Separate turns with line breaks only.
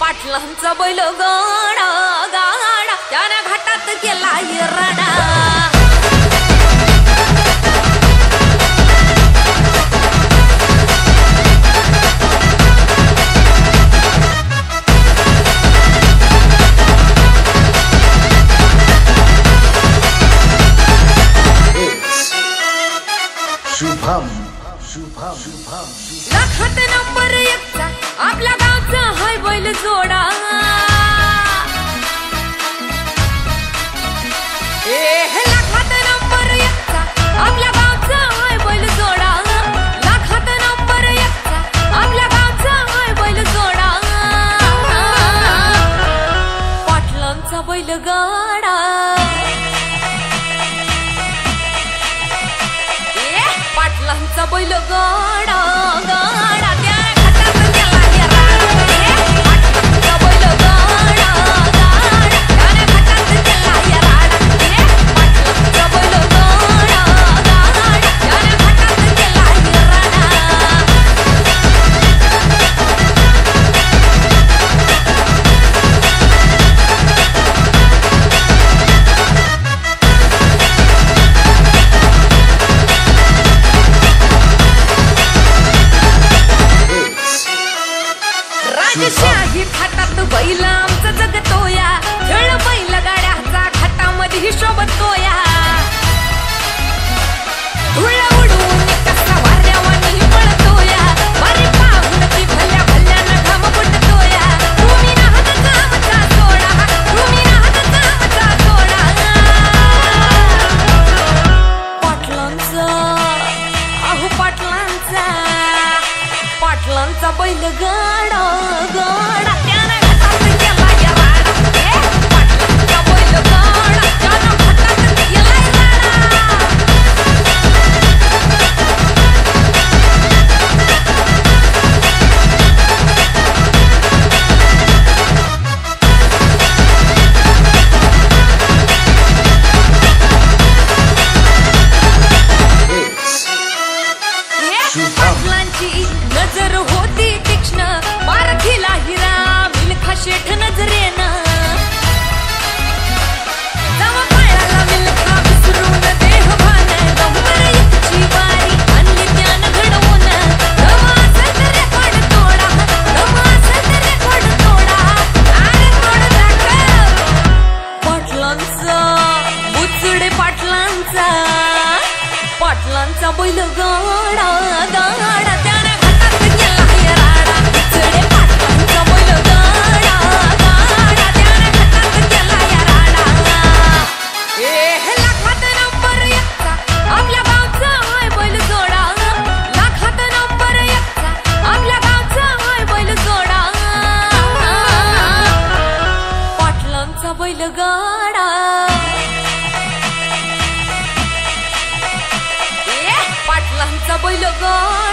पाटलांचा बैल गाडा गाडा त्यानं घाटात केला राडा
शुभम शुभम शुभम
लाखात नंबर एकचा आपल्या गावचा हाय बैल जोडा लाखात नंबर एकचा आपल्या गावचा हाय बैल जोडा लाखात नंबर एकचा आपल्या गावचा हाय बैल जोडा पाटलांचा बैल गाडा पाटलांचा बैल गाडा गाडा त्या घाटात केला राडा पाटलांचा बैल गाडा गाडा त्या घाटात केला राडा पाटलांचा बैल गाडा गाडा त्या घाटात केला राजशाही थाटात बैल आमचा जगतोया खेळ बैल गाड्याचा खाटामध्ये हिशोब तोया धुळ उडून कसा वाऱ्यावानी पळतोया वारी पाहून ती भल्या भल्यानं घाम फुटतोया तुम्ही नाहत कामचा सोडा तुम्ही नाहत कामचा सोडा पाटलांचा अहो पाटलांचा पाटलांचा बैल गाडा गाडा त्यानं घाटात केला राडा पाटलांचा बैल गाडा त्यानं घाटात केला राडा पाटलांची नजर होती तीक्ष्ण पारखीला हिरा मिल्खा शेठ नजरेनं जवा पायाला मिल्खा विसरून देहभान गंभीर युगची वारी आणली त्यानं घडवून दम असेल तर रेकॉर्ड तोडा दम असेल तर रेकॉर्ड तोडा अरे तोड दाखव पाटलांचा बुचडे पाटलांचा पाटलांचा बैल गाडा गाडा त्यानं घाटात केला राडा बुचडे पाटलांचा बैल गाडा गाडा त्यानं घाटात केला राडा लाखात नंबर एकचा आपल्या गावचा हाय बैल जोडा लाखात नंबर एकचा आपल्या गावचा हाय बैल जोडा पाटलांचा बैल गाडा पाटलांचा बैल गाडा